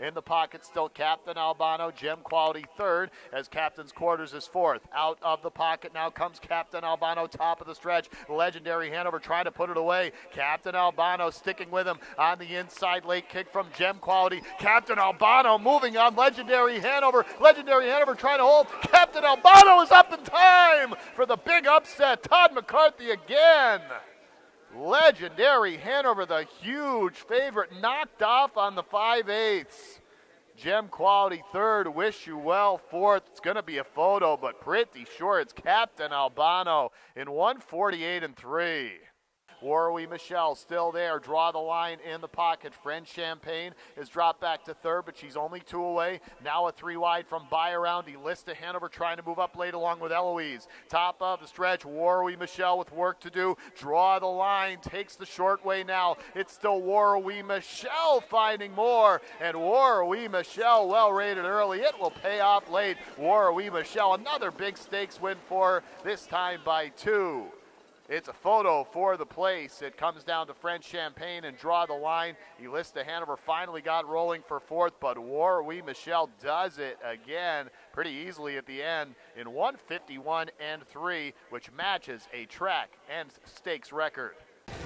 In the pocket still Captain Albano, Gem Quality third, as Captain's Quarters is fourth. Out of the pocket now comes Captain Albano, top of the stretch. Legendary Hanover trying to put it away. Captain Albano sticking with him on the inside, late kick from Gem Quality. Captain Albano moving on Legendary Hanover. Legendary Hanover trying to hold. Captain Albano is up in time for the big upset. Todd McCarthy again. Legendary Hanover, the huge favorite, knocked off on the 5/8. Gem Quality third, Wish You Well fourth. It's going to be a photo, but pretty sure it's Captain Albano in 1:48.3. Warwi Michelle still there. Draw the line in the pocket. French Champagne is dropped back to third, but she's only 2 away. Now a 3 wide from by around. Elista Hanover trying to move up late along with Eloise. Top of the stretch. Warwi Michelle with work to do. Draw the line. Takes the short way now. It's still Warwi Michelle finding more. And Warwi Michelle well rated early. It will pay off late. Warwi Michelle, another big stakes win for this time by 2. It's a photo for the place. It comes down to French Champagne and Draw the Line. Elista Hanover finally got rolling for fourth, but Warwi Michelle does it again pretty easily at the end in 1:51.3, which matches a track and stakes record.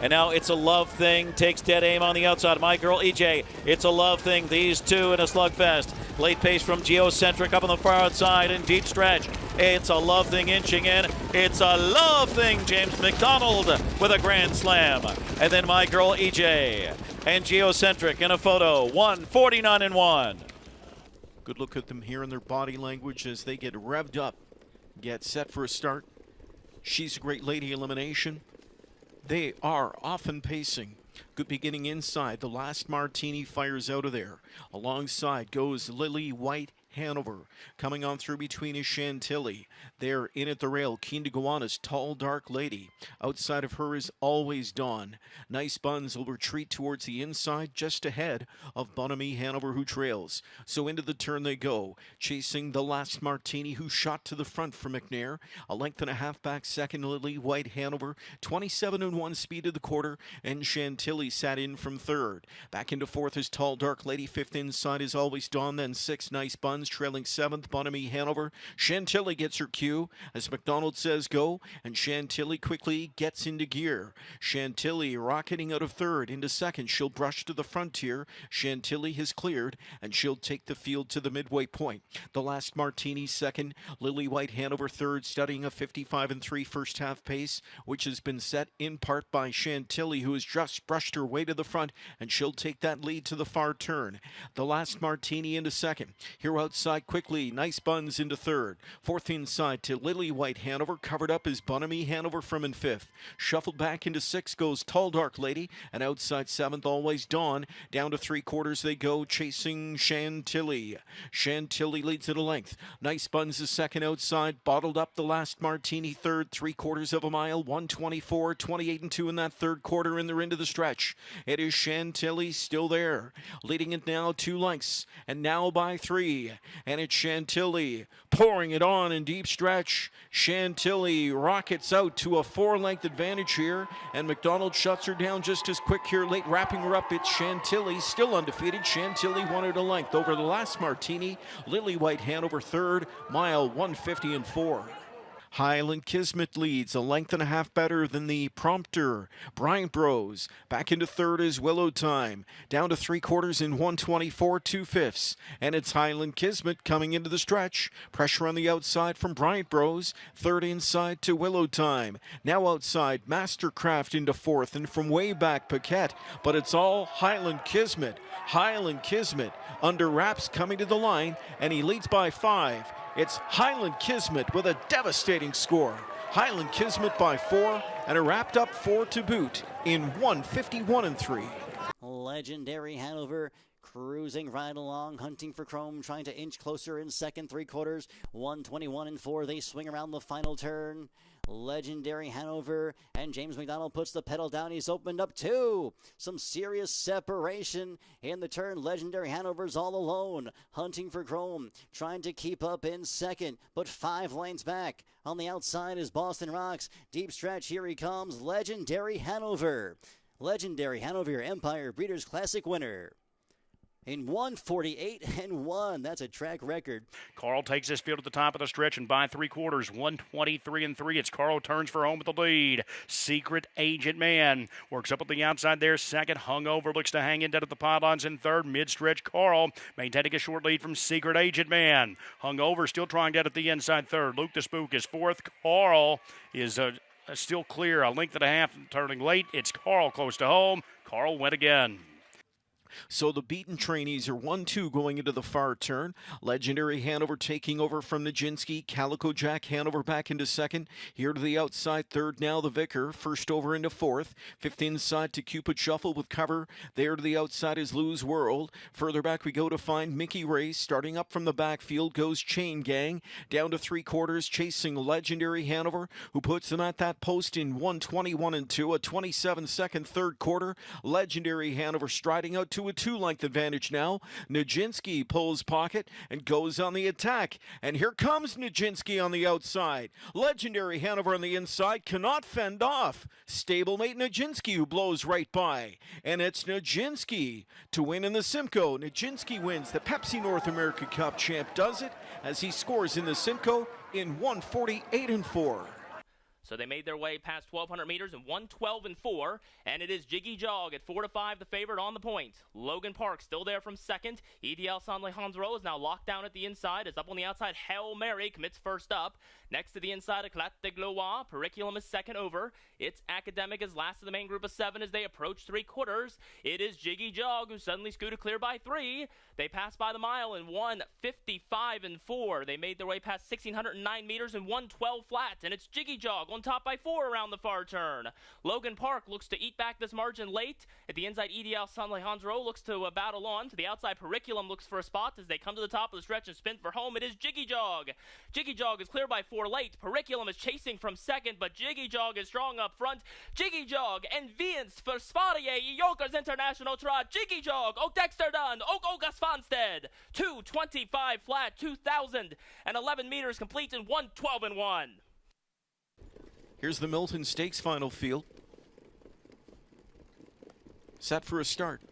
And now It's a Love Thing takes dead aim on the outside. My Girl EJ, It's a Love Thing. These two in a slugfest. Late pace from Geocentric up on the far outside in deep stretch. It's a Love Thing inching in. It's a Love Thing. James McDonald with a grand slam. And then My Girl EJ and Geocentric in a photo. 1:49.1. Good look at them here in their body language as they get revved up. Get set for a start. She's a Great Lady elimination. They are often pacing. Good beginning inside. The last Martini fires out of there. Alongside goes Lily White Hanover. Coming on through between is Chantilly. They're in at the rail. Keen to go on is Tall Dark Lady. Outside of her is Always Dawn. Nice Buns will retreat towards the inside just ahead of Bonamy Hanover, who trails. So into the turn they go. Chasing the last Martini, who shot to the front for McNair. A length and a half back second, Lily White Hanover. 27.1 speed of the quarter, and Chantilly sat in from third. Back into fourth is Tall Dark Lady. Fifth inside is Always Dawn. Then six Nice Buns. Trailing seventh, Bonamy Hanover. Chantilly gets her cue as McDonald says go, and Chantilly quickly gets into gear. Chantilly rocketing out of third into second. She'll brush to the frontier. Chantilly has cleared, and she'll take the field to the midway point. The last Martini second, Lily White Hanover third, studying a 55.3 first half pace, which has been set in part by Chantilly, who has just brushed her way to the front, and she'll take that lead to the far turn. The last Martini into second. Here outside quickly, Nice Buns into third. Fourth inside to Lily White Hanover. Covered up is Bonamy Hanover from in fifth. Shuffled back into sixth goes Tall Dark Lady, and outside seventh, Always Dawn. Down to 3/4 they go, chasing Chantilly. Chantilly leads at a length. Nice Buns is second outside. Bottled up the last Martini third, 3/4 of a mile. 1:24, 28.2 in that third quarter, and they're into the stretch. It is Chantilly still there, leading it now 2 lengths, and now by 3. And it's Chantilly pouring it on in deep stretch. Chantilly rockets out to a 4-length advantage here, and McDonald shuts her down just as quick here late, wrapping her up. It's Chantilly, still undefeated. Chantilly won it a length over the last Martini. Lily White Hanover third, mile 1:50.4. Highland Kismet leads a length and a half better than the prompter. Bryant Bros back into third is Willow Time. Down to 3/4 in 1:24, 2/5. And it's Highland Kismet coming into the stretch. Pressure on the outside from Bryant Bros. Third inside to Willow Time. Now outside Mastercraft into fourth, and from way back Paquette. But it's all Highland Kismet. Highland Kismet under wraps coming to the line, and he leads by 5. It's Highland Kismet with a devastating score. Highland Kismet by 4, and a wrapped up 4 to boot in 1:51.3. Legendary Hanover cruising right along, hunting for chrome, trying to inch closer in second, 3/4, 1:21.4. They swing around the final turn. Legendary Hanover, and James McDonald puts the pedal down. He's opened up 2. Some serious separation in the turn. Legendary Hanover's all alone, hunting for chrome, trying to keep up in second, but 5 lanes back. On the outside is Boston Rocks. Deep stretch, here he comes, Legendary Hanover. Legendary Hanover, Empire Breeders' Classic winner. in 1:48.1. That's a track record. Karl takes this field at the top of the stretch, and by 3/4, 1:23.3. It's Karl turns for home with the lead. Secret Agent Man works up at the outside there. Second, Hanover looks to hang in dead at the pylons in third. Mid-stretch, Karl maintaining a short lead from Secret Agent Man. Hanover still trying dead at the inside third. Luke the Spook is fourth. Karl is still clear, a length and a half, turning late. It's Karl close to home. Karl went again. So the beaten trainees are 1-2 going into the far turn. Legendary Hanover taking over from Nijinsky. Calico Jack Hanover back into second. Here to the outside, third now the Vicar. First over into fourth. Fifth inside to Cupid Shuffle with cover. There to the outside is Lou's World. Further back we go to find Mickey Race. Starting up from the backfield goes Chain Gang. Down to 3/4 chasing Legendary Hanover, who puts them at that post in 1:21.2. A 27-second third quarter. Legendary Hanover striding out to a 2-length advantage now. Nijinsky pulls pocket and goes on the attack. And here comes Nijinsky on the outside. Legendary Hanover on the inside cannot fend off stablemate Nijinsky, who blows right by. And it's Nijinsky to win in the Simcoe. Nijinsky wins the Pepsi North America Cup. Champ does it as he scores in the Simcoe in 1:48.4. So they made their way past 1,200 meters in 1:12.4, and it is Jiggy Jog at 4-5, the favorite on the point. Logan Park still there from second. EDL San Alejandro is now locked down at the inside. Is up on the outside. Hail Mary commits first up. Next to the inside, Eclat de Gloire. Periculum is second over. It's Academic is last of the main group of 7 as they approach 3/4. It is Jiggy Jog who suddenly scooted clear by 3. They passed by the mile in 1:55.4. They made their way past 1,609 meters in 1:12 flat, and it's Jiggy Jog on top by 4 around the far turn. Logan Park looks to eat back this margin late. At the inside, EDL San Alejandro looks to battle on. To the outside, Periculum looks for a spot as they come to the top of the stretch and spin for home. It is Jiggy Jog. Jiggy Jog is clear by 4 late. Periculum is chasing from second, but Jiggy Jog is strong up front. Jiggy Jog and Vince for Sverige i Jokers International Trot. Jiggy Jog, och Dexterdan, och Ogas Fanstead. 2:25 flat, 2,011 meters complete in 1:12.1. Here's the Milton Stakes final field. Set for a start.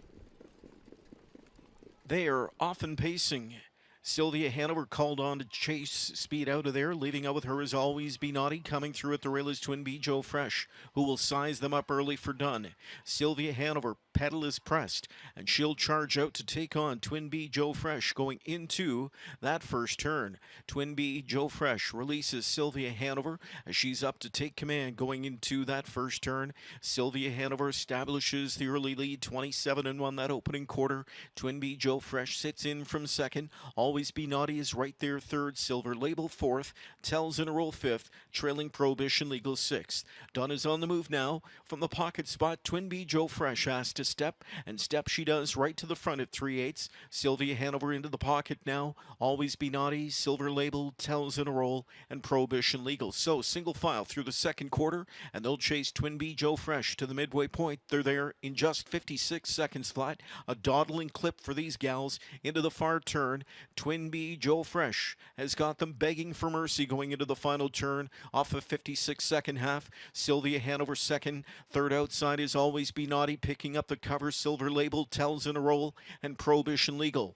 They are often pacing. Sylvia Hanover called on to chase speed out of there. Leading out with her is Always Be Naughty. Coming through at the rail is Twin B Joe Fresh, who will size them up early for done. Sylvia Hanover, pedal is pressed, and she'll charge out to take on Twin B Joe Fresh going into that first turn. Twin B Joe Fresh releases Sylvia Hanover as she's up to take command going into that first turn. Sylvia Hanover establishes the early lead, 27-1 that opening quarter. Twin B Joe Fresh sits in from second. Always Be Naughty is right there third. Silver Label fourth. Tells in a roll fifth. Trailing Prohibition Legal sixth. Dunn is on the move now. From the pocket spot, Twin B Joe Fresh asked to step, and step she does right to the front at 3/8. Sylvia Hanover into the pocket now. Always Be Naughty, Silver Label, Tells in a roll, and Prohibition Legal. So single file through the second quarter, and they'll chase Twin B Joe Fresh to the midway point. They're there in just 56 seconds flat. A dawdling clip for these gals into the far turn. Twin B Joe Fresh has got them begging for mercy going into the final turn off a 56-second half. Sylvia Hanover second. Third outside is Always Be Naughty, picking up the cover. Silver Label, Tells in a roll, and Prohibition Legal.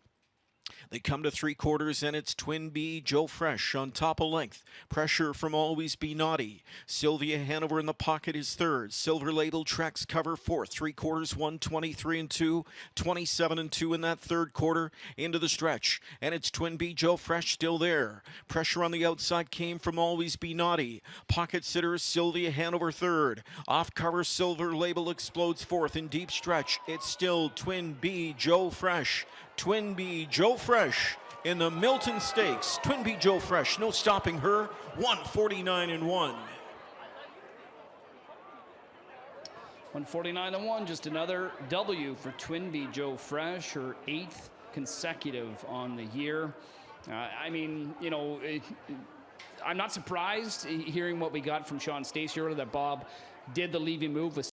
They come to 3/4, and it's Twin B Joe Fresh on top of length. Pressure from Always Be Naughty. Sylvia Hanover in the pocket is third. Silver Label tracks cover fourth. 3/4, 1:23.2, 27-2 in that third quarter into the stretch. And it's Twin B Joe Fresh still there. Pressure on the outside came from Always Be Naughty. Pocket sitter Sylvia Hanover third. Off cover, Silver Label explodes fourth in deep stretch. It's still Twin B Joe Fresh. Twin B Joe Fresh in the Milton Stakes. Twin B Joe Fresh, no stopping her. 1:49.1. 1:49.1, just another W for Twin B Joe Fresh, her 8th consecutive on the year. I mean, you know, I'm not surprised hearing what we got from Sean Stacey earlier that Bob did the leaving move with